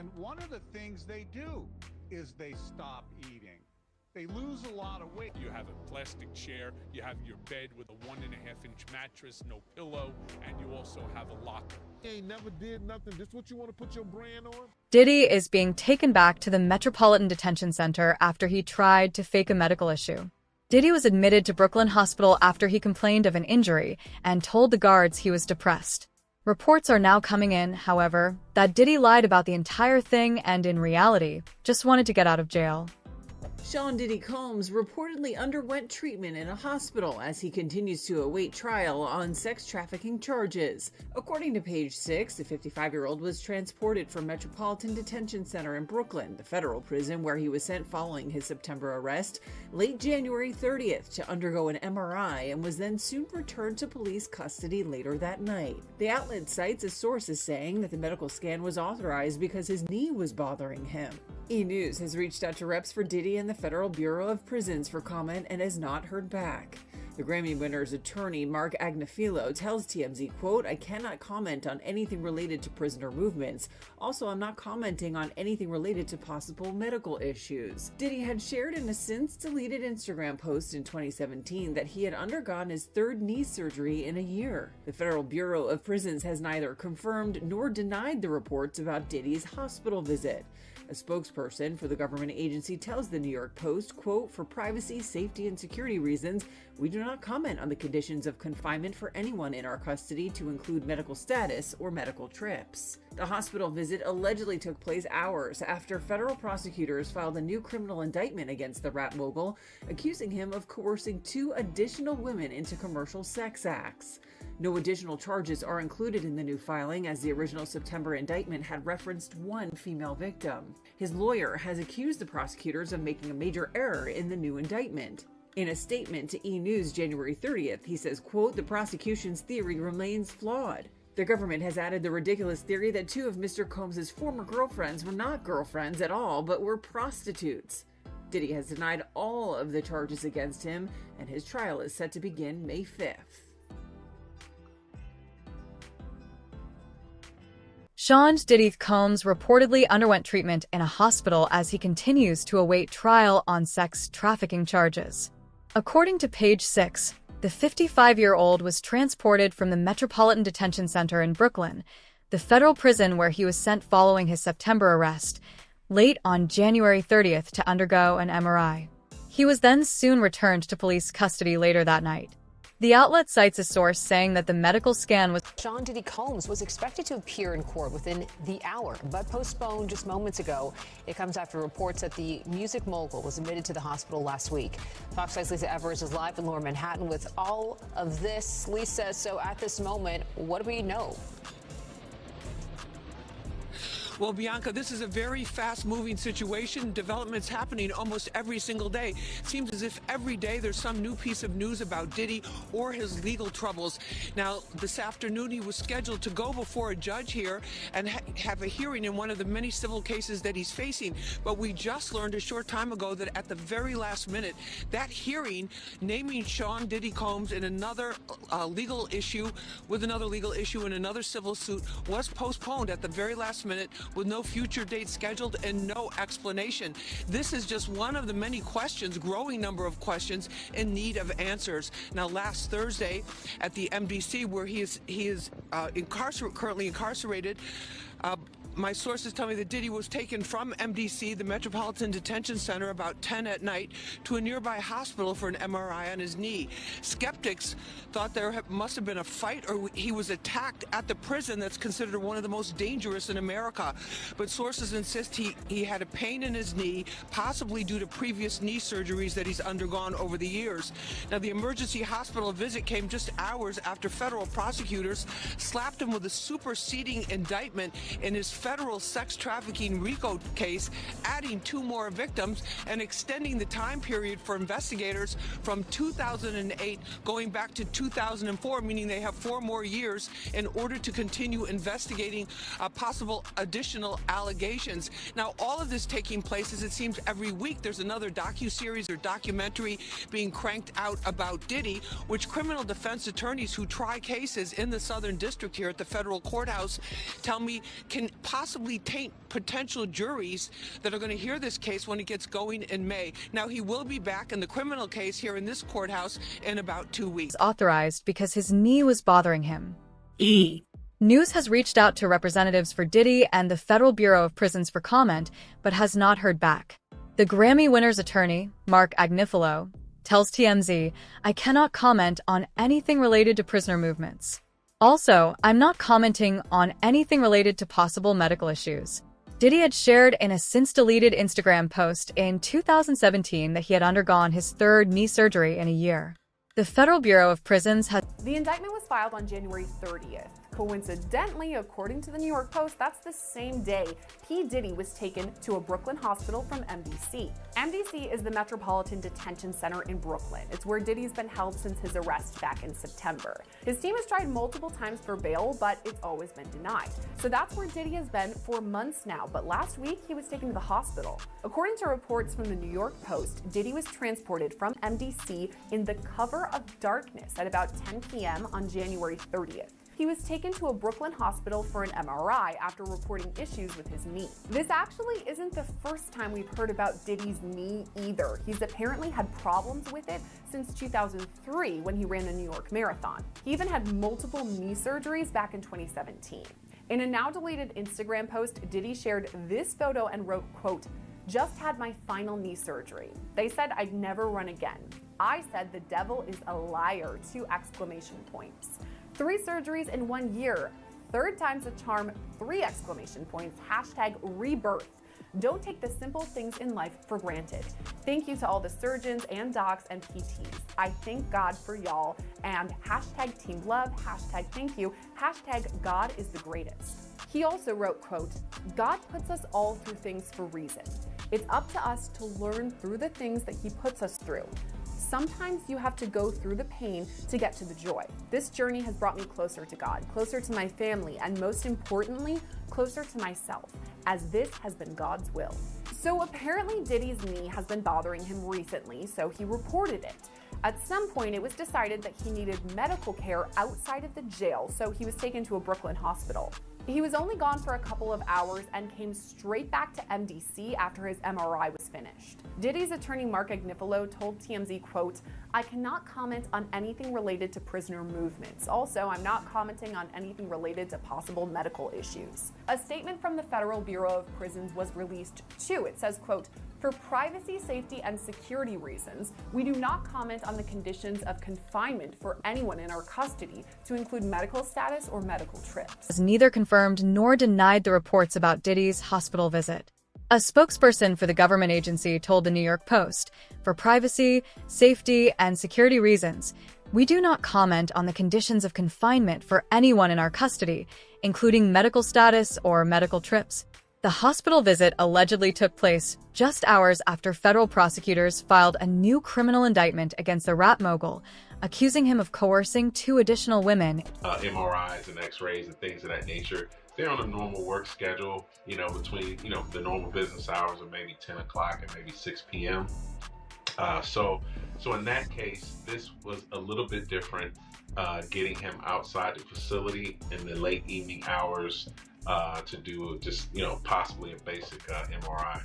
And one of the things they do is they stop eating. They lose a lot of weight. You have a plastic chair, you have your bed with a 1.5-inch mattress, no pillow, and you also have a locker. You ain't never did nothing. This what you want to put your brand on? Diddy is being taken back to the Metropolitan Detention Center after he tried to fake a medical issue. Diddy was admitted to Brooklyn Hospital after he complained of an injury and told the guards he was depressed. Reports are now coming in, however, that Diddy lied about the entire thing and in reality, just wanted to get out of jail. Sean Diddy Combs reportedly underwent treatment in a hospital as he continues to await trial on sex trafficking charges. According to Page 6, the 55-year-old was transported from Metropolitan Detention Center in Brooklyn, the federal prison where he was sent following his September arrest, late January 30th to undergo an MRI and was then soon returned to police custody later that night. The outlet cites a source as saying that the medical scan was authorized because his knee was bothering him. E! News has reached out to reps for Diddy and the Federal Bureau of Prisons for comment and has not heard back. The Grammy winner's attorney, Mark Agnafilo, tells TMZ, quote, "I cannot comment on anything related to prisoner movements. Also, I'm not commenting on anything related to possible medical issues." Diddy had shared in a since-deleted Instagram post in 2017 that he had undergone his third knee surgery in a year. The Federal Bureau of Prisons has neither confirmed nor denied the reports about Diddy's hospital visit. A spokesperson for the government agency tells the New York Post, quote, "For privacy, safety, and security reasons, we do not comment on the conditions of confinement for anyone in our custody to include medical status or medical trips." The hospital visit allegedly took place hours after federal prosecutors filed a new criminal indictment against the rap mogul, accusing him of coercing 2 additional women into commercial sex acts. No additional charges are included in the new filing, as the original September indictment had referenced 1 female victim. His lawyer has accused the prosecutors of making a major error in the new indictment. In a statement to E! News January 30th, he says, quote, "The prosecution's theory remains flawed. The government has added the ridiculous theory that 2 of Mr. Combs' former girlfriends were not girlfriends at all, but were prostitutes." Diddy has denied all of the charges against him, and his trial is set to begin May 5th. Sean Diddy Combs reportedly underwent treatment in a hospital as he continues to await trial on sex trafficking charges. According to Page 6, the 55-year-old was transported from the Metropolitan Detention Center in Brooklyn, the federal prison where he was sent following his September arrest, late on January 30th to undergo an MRI. He was then soon returned to police custody later that night. The outlet cites a source saying that the medical scan was... Sean Diddy Combs was expected to appear in court within the hour, but postponed just moments ago. It comes after reports that the music mogul was admitted to the hospital last week. Fox 5's Lisa Evers is live in Lower Manhattan with all of this. Lisa, so at this moment, what do we know? Well, Bianca, this is a very fast-moving situation. Developments happening almost every single day. It seems as if every day there's some new piece of news about Diddy or his legal troubles. Now, this afternoon he was scheduled to go before a judge here and have a hearing in one of the many civil cases that he's facing. But we just learned a short time ago that at the very last minute, that hearing naming Sean Diddy Combs in another legal issue with another legal issue in another civil suit was postponed at the very last minute, with no future date scheduled and no explanation. This is just one of the many questions, growing number of questions in need of answers. Now, last Thursday at the MDC, where he is currently incarcerated, my sources tell me that Diddy was taken from MDC, the Metropolitan Detention Center, about 10 at night to a nearby hospital for an MRI on his knee. Skeptics thought there must have been a fight or he was attacked at the prison that's considered one of the most dangerous in America. But sources insist he had a pain in his knee, possibly due to previous knee surgeries that he's undergone over the years. Now, the emergency hospital visit came just hours after federal prosecutors slapped him with a superseding indictment in his federal sex trafficking RICO case, adding 2 more victims and extending the time period for investigators from 2008 going back to 2004, meaning they have 4 more years in order to continue investigating possible additional allegations. Now, all of this taking place, as it seems every week there's another docuseries or documentary being cranked out about Diddy, which criminal defense attorneys who try cases in the Southern District here at the federal courthouse tell me can possibly taint potential juries that are going to hear this case when it gets going in May. Now, he will be back in the criminal case here in this courthouse in about 2 weeks. Authorized because his knee was bothering him. News has reached out to representatives for Diddy and the Federal Bureau of Prisons for comment, but has not heard back. The Grammy winner's attorney, Mark Agnifilo, tells TMZ, "I cannot comment on anything related to prisoner movements. Also, I'm not commenting on anything related to possible medical issues." Diddy had shared in a since-deleted Instagram post in 2017 that he had undergone his third knee surgery in a year. The Federal Bureau of Prisons has... The indictment was filed on January 30th. Coincidentally, according to the New York Post, that's the same day P. Diddy was taken to a Brooklyn hospital from MDC. MDC is the Metropolitan Detention Center in Brooklyn. It's where Diddy's been held since his arrest back in September. His team has tried multiple times for bail, but it's always been denied. So that's where Diddy has been for months now, but last week he was taken to the hospital. According to reports from the New York Post, Diddy was transported from MDC in the cover of darkness at about 10 p.m. on January 30th. He was taken to a Brooklyn hospital for an MRI after reporting issues with his knee. This actually isn't the first time we've heard about Diddy's knee either. He's apparently had problems with it since 2003 when he ran the New York Marathon. He even had multiple knee surgeries back in 2017. In a now deleted Instagram post, Diddy shared this photo and wrote, quote, "Just had my final knee surgery. They said I'd never run again. I said the devil is a liar, 2 exclamation points. 3 surgeries in 1 year. Third time's a charm, 3 exclamation points. Hashtag rebirth. Don't take the simple things in life for granted. Thank you to all the surgeons and docs and PTs. I thank God for y'all. And hashtag team love, hashtag thank you, hashtag God is the greatest." He also wrote, quote, "God puts us all through things for reason. It's up to us to learn through the things that he puts us through. Sometimes you have to go through the pain to get to the joy. This journey has brought me closer to God, closer to my family, and most importantly, closer to myself, as this has been God's will." So apparently Diddy's knee has been bothering him recently, so he reported it. At some point, it was decided that he needed medical care outside of the jail, so he was taken to a Brooklyn hospital. He was only gone for a couple of hours and came straight back to MDC after his MRI was finished. Diddy's attorney Mark Agnifilo told TMZ, quote, "I cannot comment on anything related to prisoner movements. Also, I'm not commenting on anything related to possible medical issues." A statement from the Federal Bureau of Prisons was released too. It says, quote, "For privacy, safety, and security reasons, we do not comment on the conditions of confinement for anyone in our custody, to include medical status or medical trips." Neither confirmed nor denied the reports about Diddy's hospital visit. A spokesperson for the government agency told the New York Post, "For privacy, safety, and security reasons, we do not comment on the conditions of confinement for anyone in our custody, including medical status or medical trips." The hospital visit allegedly took place just hours after federal prosecutors filed a new criminal indictment against the rap mogul, accusing him of coercing 2 additional women. MRIs and x-rays and things of that nature, they're on a normal work schedule, between, the normal business hours of maybe 10 o'clock and maybe 6 p.m. So in that case, this was a little bit different, getting him outside the facility in the late evening hours, to do just, possibly a basic MRI.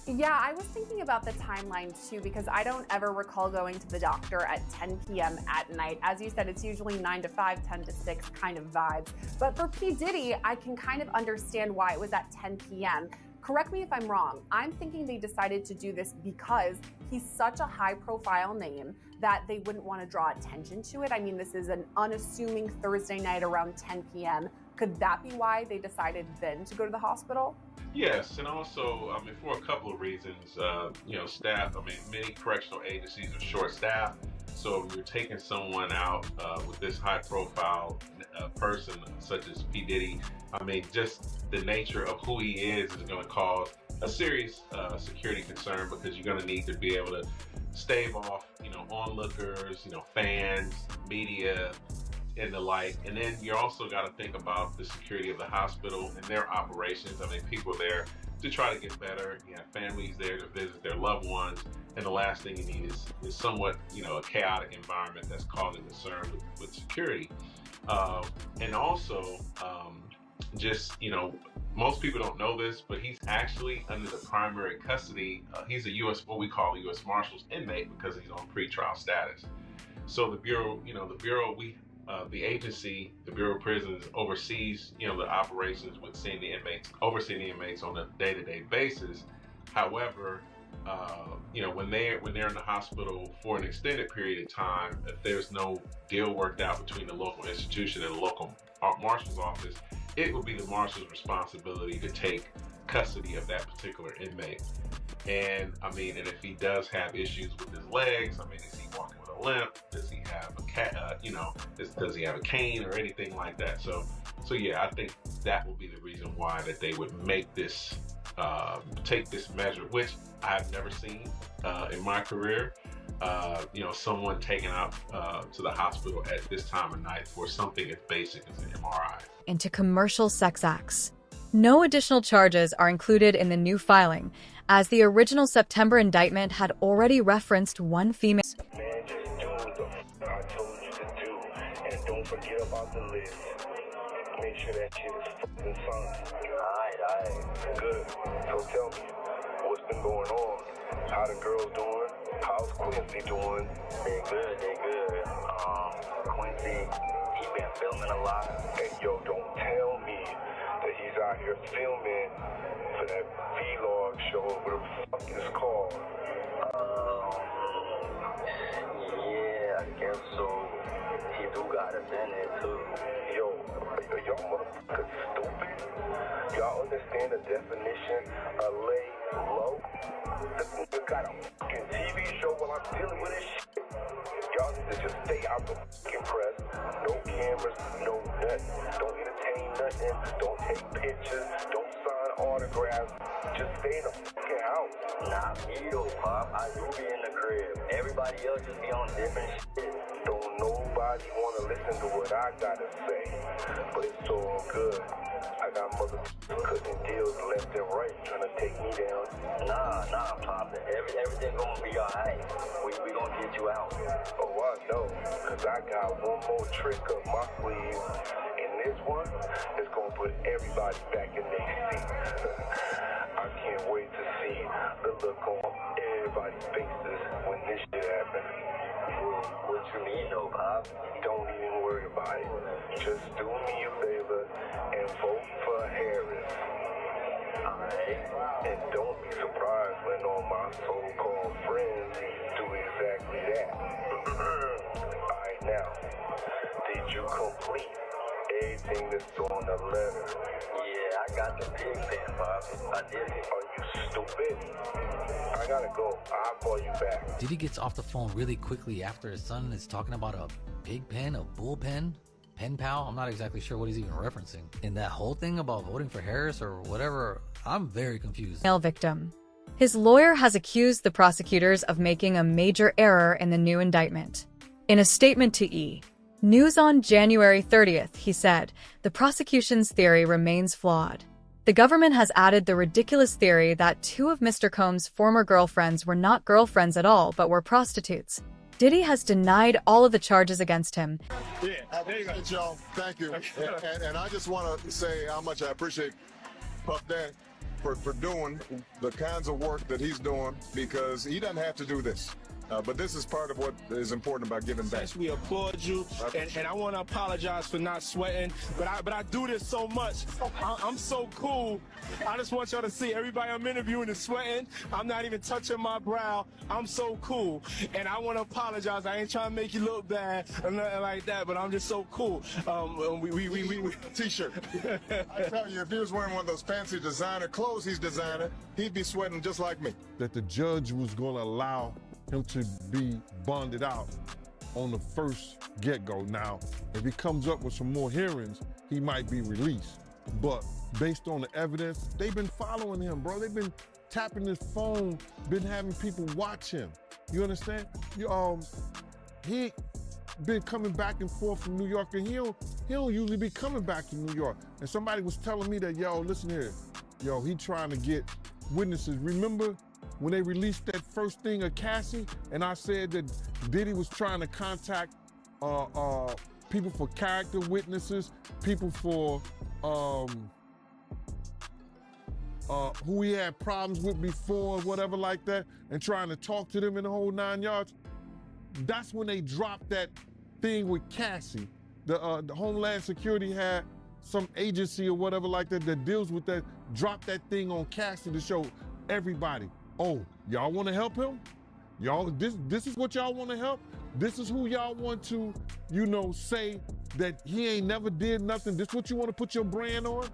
Yeah, I was thinking about the timeline too, because I don't ever recall going to the doctor at 10 p.m. at night. As you said, it's usually 9 to 5, 10 to 6 kind of vibes. But for P. Diddy, I can kind of understand why it was at 10 p.m. Correct me if I'm wrong. I'm thinking they decided to do this because he's such a high-profile name that they wouldn't want to draw attention to it. I mean, this is an unassuming Thursday night around 10 p.m. Could that be why they decided then to go to the hospital? Yes, and also, for a couple of reasons, staff, many correctional agencies are short-staffed, so if you're taking someone out with this high-profile person such as P. Diddy, just the nature of who he is going to cause a serious security concern, because you're going to need to be able to stave off, onlookers, fans, media, and the like. And then you also got to think about the security of the hospital and their operations. People are there to try to get better. You have families there to visit their loved ones. And the last thing you need is somewhat, a chaotic environment that's causing concern with security. And also, most people don't know this, but he's actually under the primary custody. He's a U.S. what we call a U.S. Marshals inmate because he's on pretrial status. So the Bureau, the agency, the Bureau of Prisons oversees, the operations with overseeing the inmates on a day-to-day basis. However, when they're in the hospital for an extended period of time, if there's no deal worked out between the local institution and the local marshal's office, it will be the marshal's responsibility to take custody of that particular inmate. And and if he does have issues with his legs, is he walking with a limp? Does he have does he have a cane or anything like that? So yeah, I think that will be the reason why that they would make this, take this measure, which I've never seen in my career. Someone taken out to the hospital at this time of night for something as basic as an MRI. Into commercial sex acts. No additional charges are included in the new filing, as the original September indictment had already referenced one female. Man, just do what I told you to do, and don't forget about the list. Make sure that shit is fucking fun. Alright, good. So tell me, what's been going on? How the girls doing? How's Quincy doing? They good. Quincy, he been filming a lot. And yo, don't tell me that he's out here filming for that vlog show, whatever the fuck it's called. Yeah, I guess so. He do got us in it too. Yo, y'all motherfuckers stupid? Y'all understand the definition of lay low? This nigga got a fucking TV show while I'm dealing with this shit. Y'all need to just stay out the fucking press. No cameras, no nothing. Don't entertain nothing. Don't take pictures. Don't sign autographs. Just stay in the fucking house. Nah, me though, Pop. I do be in the crib. Everybody else just be on different shit. Don't nobody want to listen to what I gotta say. But it's all good. I got motherfuckers cutting deals left and right trying to take me down. Nah, Pop. Everything gonna be alright. We gonna get you out. Oh, I know. Cause I got one more trick up my sleeve. And this one is gonna put everybody back in their seats. I can't wait to see the look on everybody's faces when this shit happens. What you mean, though, Pop? Don't even worry about it. Just do me a favor and vote for Harris. Alright? And don't be surprised when all my so-called friends do exactly that. Alright, now, did you complete everything that's on the letter? Yeah, I got the big pen, Bob. I did it. Are you stupid? I gotta go. I'll call you back. Diddy gets off the phone really quickly after his son is talking about a big pen, a bullpen, pen pal. I'm not exactly sure what he's even referencing. And that whole thing about voting for Harris or whatever, I'm very confused. Male victim. His lawyer has accused the prosecutors of making a major error in the new indictment. In a statement to E! News on January 30th, he said, the prosecution's theory remains flawed. The government has added the ridiculous theory that two of Mr. Combs' former girlfriends were not girlfriends at all but were prostitutes. Diddy has denied all of the charges against him. Yeah, there you go. Y'all. Thank you. And I just want to say how much I appreciate Puff Daddy for doing the kinds of work that he's doing, because he doesn't have to do this. But this is part of what is important about giving back. We applaud you, and I want to apologize for not sweating, but I do this so much. I'm so cool. I just want y'all to see everybody I'm interviewing is sweating. I'm not even touching my brow. I'm so cool, and I want to apologize. I ain't trying to make you look bad or nothing like that, but I'm just so cool. We T-shirt. I tell you, if he was wearing one of those fancy designer clothes he's designing, he'd be sweating just like me. That the judge was going to allow him to be bonded out on the first get-go. Now, if he comes up with some more hearings, he might be released. But based on the evidence, they've been following him, bro. They've been tapping his phone, been having people watch him. You understand? He been coming back and forth from New York, and he don't usually be coming back to New York. And somebody was telling me that, yo, listen here, yo, he trying to get witnesses. Remember when they released that first thing of Cassie, and I said that Diddy was trying to contact people for character witnesses, people for who he had problems with before, whatever like that, and trying to talk to them in the whole 9 yards. That's when they dropped that thing with Cassie. The Homeland Security had some agency or whatever like that that deals with that, dropped that thing on Cassie to show everybody, oh, y'all want to help him? Y'all, this is what y'all want to help? This is who y'all want to, you know, say that he ain't never did nothing. This what you want to put your brand on?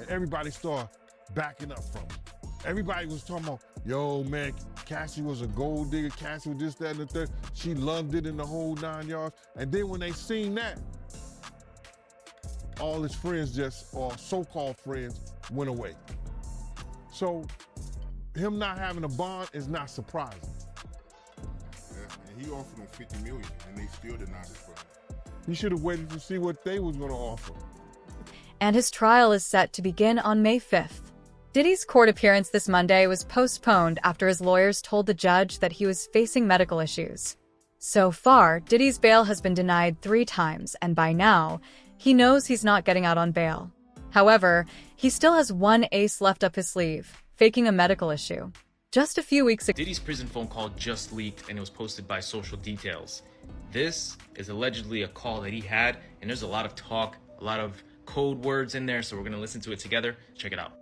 And everybody started backing up from it. Everybody was talking about, yo, man, Cassie was a gold digger. Cassie was this, that, and the third. She loved it in the whole 9 yards. And then when they seen that, all his friends or so-called friends, went away. So him not having a bond is not surprising. Yeah, and he offered him $50 million, and they still denied it for him. He should have waited to see what they was going to offer. And his trial is set to begin on May 5th. Diddy's court appearance this Monday was postponed after his lawyers told the judge that he was facing medical issues. So far, Diddy's bail has been denied 3 times, and by now, he knows he's not getting out on bail. However, he still has one ace left up his sleeve, faking a medical issue. Just a few weeks ago, Diddy's prison phone call just leaked and it was posted by Social Details. This is allegedly a call that he had, and there's a lot of talk, a lot of code words in there, so we're going to listen to it together. Check it out.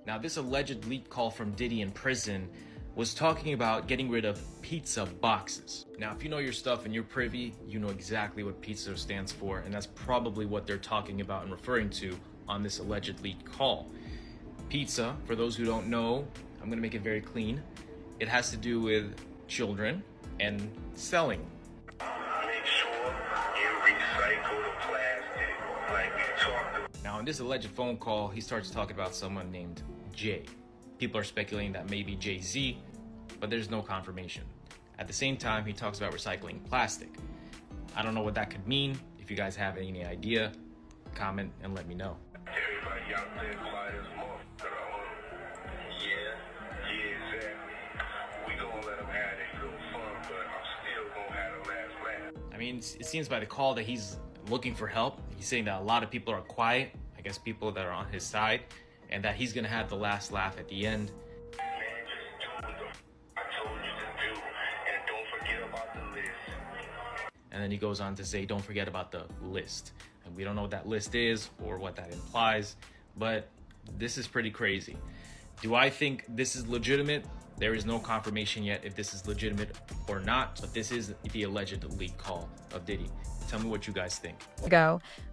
Now, this alleged leaked call from Diddy in prison was talking about getting rid of pizza boxes. Now, if you know your stuff and you're privy, you know exactly what pizza stands for, and that's probably what they're talking about and referring to on this alleged leaked call. Pizza, for those who don't know, I'm gonna make it very clean. It has to do with children and selling. Make sure you recycle the plastic like we talked about. Now, in this alleged phone call, he starts talking about someone named Jay. People are speculating that maybe Jay-Z, but there's no confirmation. At the same time, he talks about recycling plastic. I don't know what that could mean. If you guys have any idea, comment and let me know. Everybody out there quiet as Yeah, exactly. We gonna let them have their little fun, but I'm still gonna have the last laugh. I mean, it seems by the call that he's looking for help. He's saying that a lot of people are quiet, I guess people that are on his side, and that he's gonna have the last laugh at the end. Man, just do what I told you to do, and don't forget about the list. And then he goes on to say, don't forget about the list. And we don't know what that list is or what that implies, but this is pretty crazy. Do I think this is legitimate? There is no confirmation yet if this is legitimate or not, but this is the alleged leak call of Diddy. Tell me what you guys think.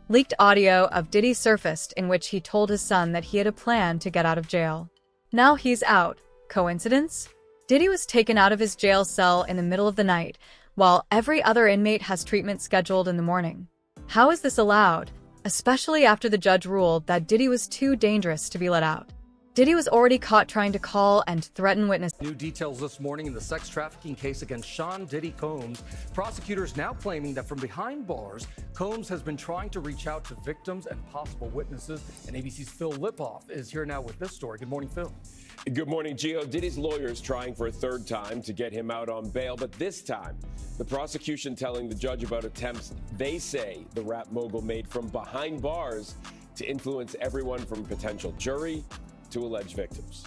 Leaked audio of Diddy surfaced in which he told his son that he had a plan to get out of jail. Now he's out. Coincidence? Diddy was taken out of his jail cell in the middle of the night, while every other inmate has treatment scheduled in the morning. How is this allowed, especially after the judge ruled that Diddy was too dangerous to be let out? Diddy was already caught trying to call and threaten witnesses. New details this morning in the sex trafficking case against Sean Diddy Combs. Prosecutors now claiming that from behind bars, Combs has been trying to reach out to victims and possible witnesses. And ABC's Phil Lipoff is here now with this story. Good morning, Phil. Good morning, Gio. Diddy's lawyers trying for a third time to get him out on bail, but this time, the prosecution telling the judge about attempts they say the rap mogul made from behind bars to influence everyone from potential jury to alleged victims.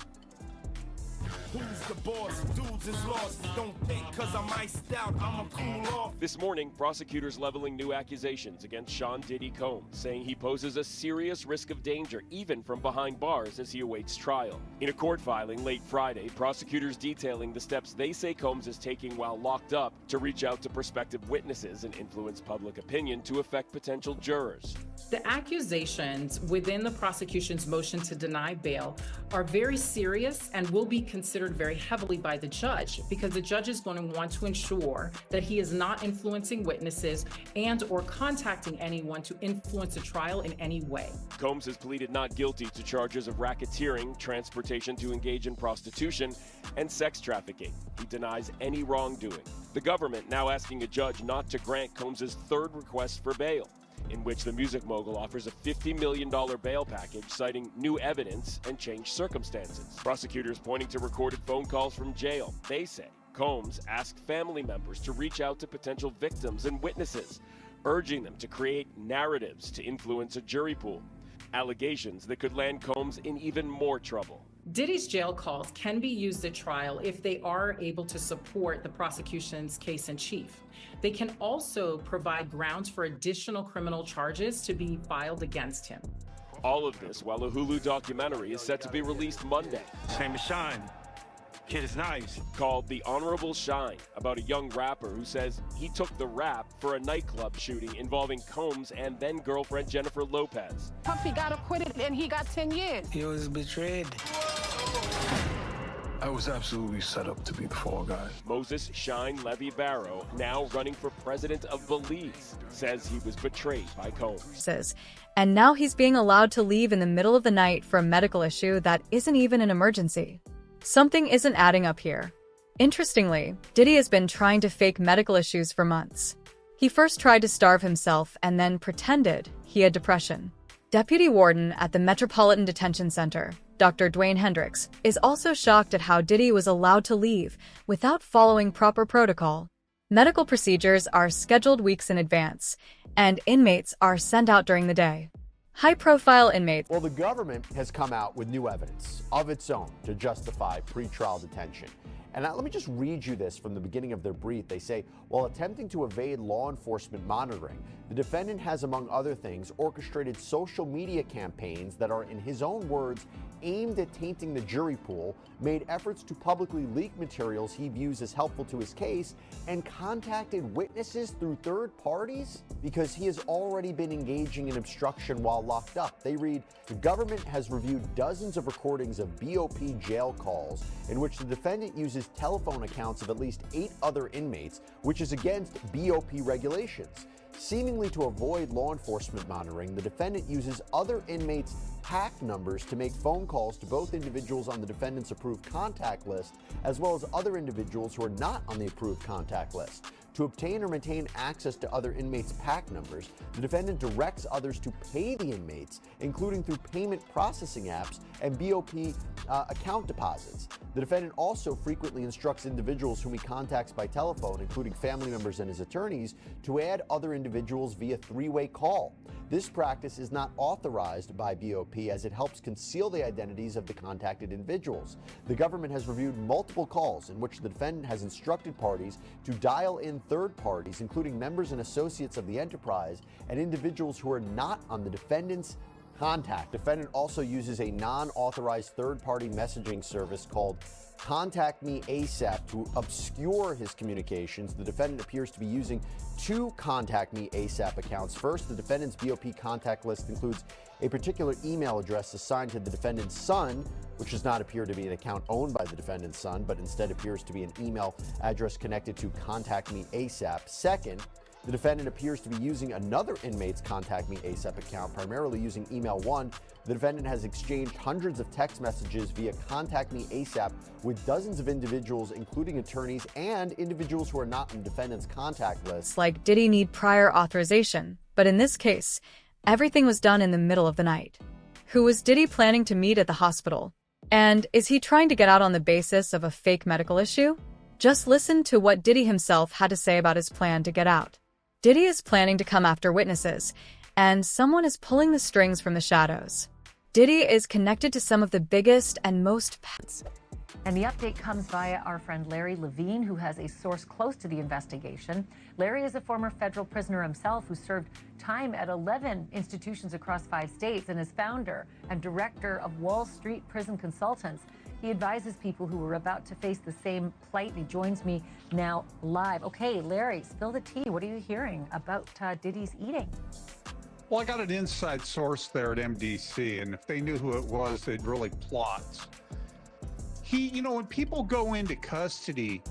Who's the boss? Dudes is lost. Don't think cause I'm iced out, I'ma cool off. This morning, prosecutors leveling new accusations against Sean Diddy Combs, saying he poses a serious risk of danger, even from behind bars as he awaits trial. In a court filing late Friday, prosecutors detailing the steps they say Combs is taking while locked up to reach out to prospective witnesses and influence public opinion to affect potential jurors. The accusations within the prosecution's motion to deny bail are very serious and will be considered very heavily by the judge, because the judge is going to want to ensure that he is not influencing witnesses and or contacting anyone to influence the trial in any way. Combs has pleaded not guilty to charges of racketeering, transportation to engage in prostitution, and sex trafficking. He denies any wrongdoing. The government now asking a judge not to grant Combs' third request for bail. in which the music mogul offers a $50 million bail package, citing new evidence and changed circumstances. Prosecutors pointing to recorded phone calls from jail. They say Combs asked family members to reach out to potential victims and witnesses, urging them to create narratives to influence a jury pool. Allegations that could land Combs in even more trouble. Diddy's jail calls can be used at trial if they are able to support the prosecution's case in chief. They can also provide grounds for additional criminal charges to be filed against him. All of this while a Hulu documentary is set to be released Monday. His name is Shine. Kid is nice. Called The Honorable Shine, about a young rapper who says he took the rap for a nightclub shooting involving Combs and then-girlfriend Jennifer Lopez. Puffy got acquitted and he got 10 years. He was betrayed. I was absolutely set up to be the fall guy. Moses Shine Levy Barrow, now running for president of Belize, says he was betrayed by Combs. And now he's being allowed to leave in the middle of the night for a medical issue that isn't even an emergency. Something isn't adding up here. Interestingly, Diddy has been trying to fake medical issues for months. He first tried to starve himself and then pretended he had depression. Deputy Warden at the Metropolitan Detention Center, Dr. Dwayne Hendricks, is also shocked at how Diddy was allowed to leave without following proper protocol. Medical procedures are scheduled weeks in advance, and inmates are sent out during the day. High-profile inmates. Well, the government has come out with new evidence of its own to justify pretrial detention. And let me just read you this from the beginning of their brief. They say, while attempting to evade law enforcement monitoring, the defendant has, among other things, orchestrated social media campaigns that are, in his own words, aimed at tainting the jury pool, made efforts to publicly leak materials he views as helpful to his case, and contacted witnesses through third parties because he has already been engaging in obstruction while locked up. They read, the government has reviewed dozens of recordings of BOP jail calls in which the defendant uses telephone accounts of at least 8 other inmates, which is against BOP regulations. Seemingly to avoid law enforcement monitoring, the defendant uses other inmates' PAC numbers to make phone calls to both individuals on the defendant's approved contact list, as well as other individuals who are not on the approved contact list. To obtain or maintain access to other inmates' PAC numbers, the defendant directs others to pay the inmates, including through payment processing apps and BOP account deposits. The defendant also frequently instructs individuals whom he contacts by telephone, including family members and his attorneys, to add other individuals via three-way call. This practice is not authorized by BOP as it helps conceal the identities of the contacted individuals. The government has reviewed multiple calls in which the defendant has instructed parties to dial in third parties, including members and associates of the enterprise and individuals who are not on the defendant's contact. Defendant also uses a non-authorized third-party messaging service called Contact Me ASAP to obscure his communications. The defendant appears to be using 2 Contact Me ASAP accounts. First, the defendant's BOP contact list includes a particular email address assigned to the defendant's son, which does not appear to be an account owned by the defendant's son, but instead appears to be an email address connected to Contact Me ASAP. Second, the defendant appears to be using another inmate's Contact Me ASAP account, primarily using email 1. The defendant has exchanged hundreds of text messages via Contact Me ASAP with dozens of individuals, including attorneys and individuals who are not on the defendant's contact list. Like Diddy need prior authorization, but in this case, everything was done in the middle of the night. Who was Diddy planning to meet at the hospital? And is he trying to get out on the basis of a fake medical issue? Just listen to what Diddy himself had to say about his plan to get out. Diddy is planning to come after witnesses, and someone is pulling the strings from the shadows. Diddy is connected to some of the biggest and most... And the update comes via our friend Larry Levine, who has a source close to the investigation. Larry is a former federal prisoner himself who served time at 11 institutions across 5 states and is founder and director of Wall Street Prison Consultants. He advises people who are about to face the same plight. He joins me now live. Okay, Larry, spill the tea. What are you hearing about Diddy's eating? Well, I got an inside source there at MDC, and if they knew who it was, they'd really plot. When people go into custody,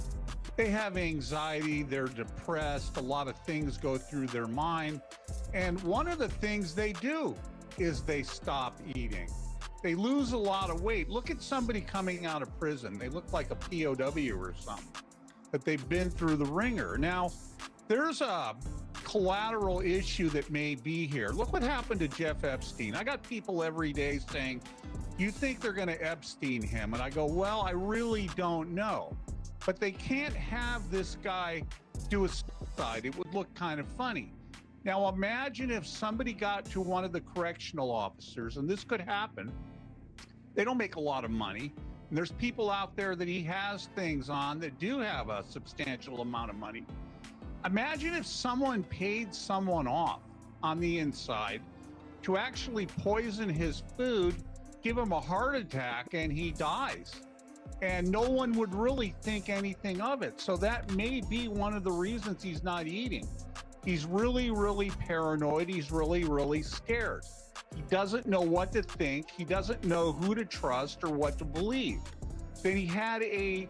they have anxiety, they're depressed, a lot of things go through their mind, and one of the things they do is they stop eating. They lose a lot of weight. Look at somebody coming out of prison. They look like a POW or something. that they've been through the ringer. Now, there's a collateral issue that may be here. Look what happened to Jeff Epstein. I got people every day saying, you think they're going to Epstein him? And I go, well, I really don't know. But they can't have this guy do a suicide. It would look kind of funny. Now, imagine if somebody got to one of the correctional officers, and this could happen. They don't make a lot of money. And there's people out there that he has things on that do have a substantial amount of money. Imagine if someone paid someone off on the inside to actually poison his food, give him a heart attack, and he dies. And no one would really think anything of it. So that may be one of the reasons he's not eating. He's really, really paranoid. He's really, really scared. He doesn't know what to think. He doesn't know who to trust or what to believe. Then he had a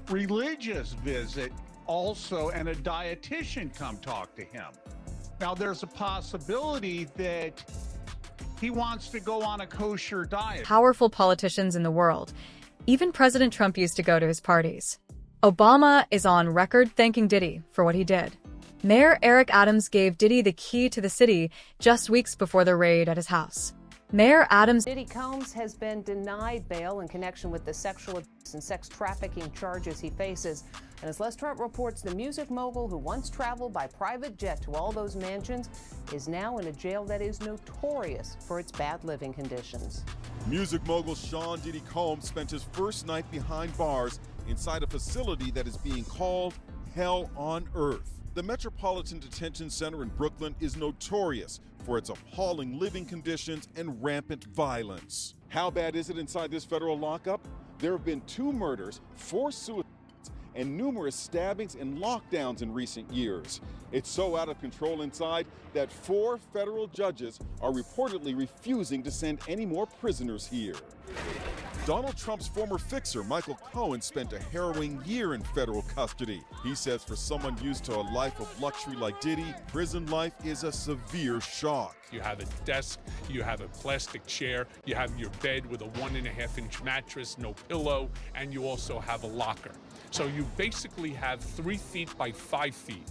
religious visit also, and a dietitian come talk to him. Now, there's a possibility that he wants to go on a kosher diet. Powerful politicians in the world. Even President Trump used to go to his parties. Obama is on record thanking Diddy for what he did. Mayor Eric Adams gave Diddy the key to the city just weeks before the raid at his house. Mayor Adams. Diddy Combs has been denied bail in connection with the sexual abuse and sex trafficking charges he faces. And as Les Trent reports, the music mogul who once traveled by private jet to all those mansions is now in a jail that is notorious for its bad living conditions. Music mogul Sean Diddy Combs spent his first night behind bars inside a facility that is being called Hell on Earth. The Metropolitan Detention Center in Brooklyn is notorious for its appalling living conditions and rampant violence. How bad is it inside this federal lockup? There have been 2 murders, 4 suicides, and numerous stabbings and lockdowns in recent years. It's so out of control inside that 4 federal judges are reportedly refusing to send any more prisoners here. Donald Trump's former fixer, Michael Cohen, spent a harrowing year in federal custody. He says for someone used to a life of luxury like Diddy, prison life is a severe shock. You have a desk, you have a plastic chair, you have your bed with a 1.5-inch mattress, no pillow, and you also have a locker. So you basically have 3 feet by 5 feet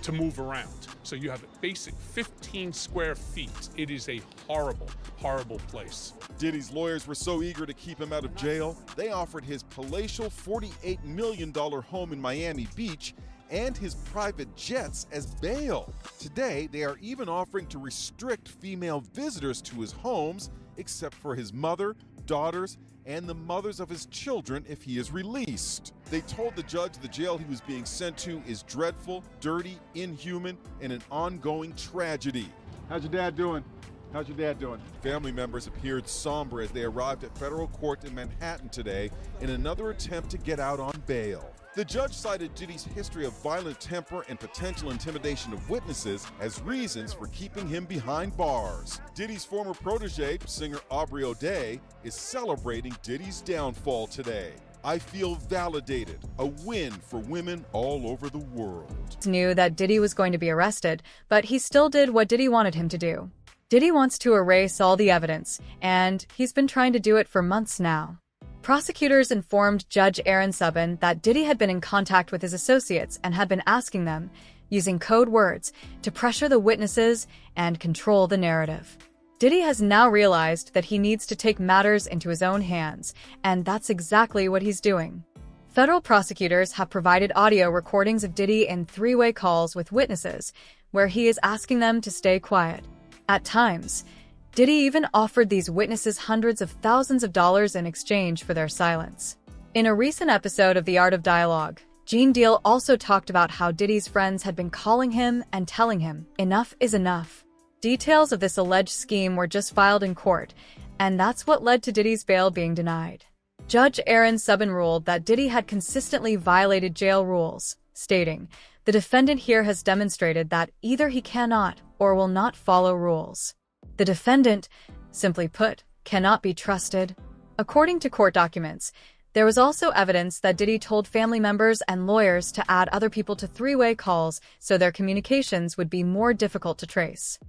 to move around. So you have a basic 15 square feet. It is a horrible, horrible place. Diddy's lawyers were so eager to keep him out of jail, they offered his palatial $48 million home in Miami Beach and his private jets as bail. Today, they are even offering to restrict female visitors to his homes, except for his mother, daughters, and the mothers of his children if he is released. They told the judge the jail he was being sent to is dreadful, dirty, inhuman, and an ongoing tragedy. How's your dad doing? How's your dad doing? Family members appeared somber as they arrived at federal court in Manhattan today in another attempt to get out on bail. The judge cited Diddy's history of violent temper and potential intimidation of witnesses as reasons for keeping him behind bars. Diddy's former protege, singer Aubrey O'Day, is celebrating Diddy's downfall today. I feel validated, a win for women all over the world. Knew that Diddy was going to be arrested, but he still did what Diddy wanted him to do. Diddy wants to erase all the evidence, and he's been trying to do it for months now. Prosecutors informed Judge Aaron Subin that Diddy had been in contact with his associates and had been asking them, using code words, to pressure the witnesses and control the narrative. Diddy has now realized that he needs to take matters into his own hands, and that's exactly what he's doing. Federal prosecutors have provided audio recordings of Diddy in 3-way calls with witnesses, where he is asking them to stay quiet. At times, Diddy even offered these witnesses hundreds of thousands of dollars in exchange for their silence. In a recent episode of The Art of Dialogue, Gene Deal also talked about how Diddy's friends had been calling him and telling him, enough is enough. Details of this alleged scheme were just filed in court, and that's what led to Diddy's bail being denied. Judge Aaron Subin ruled that Diddy had consistently violated jail rules, stating, "The defendant here has demonstrated that either he cannot or will not follow rules. The defendant, simply put, cannot be trusted." According to court documents, there was also evidence that Diddy told family members and lawyers to add other people to 3-way calls so their communications would be more difficult to trace.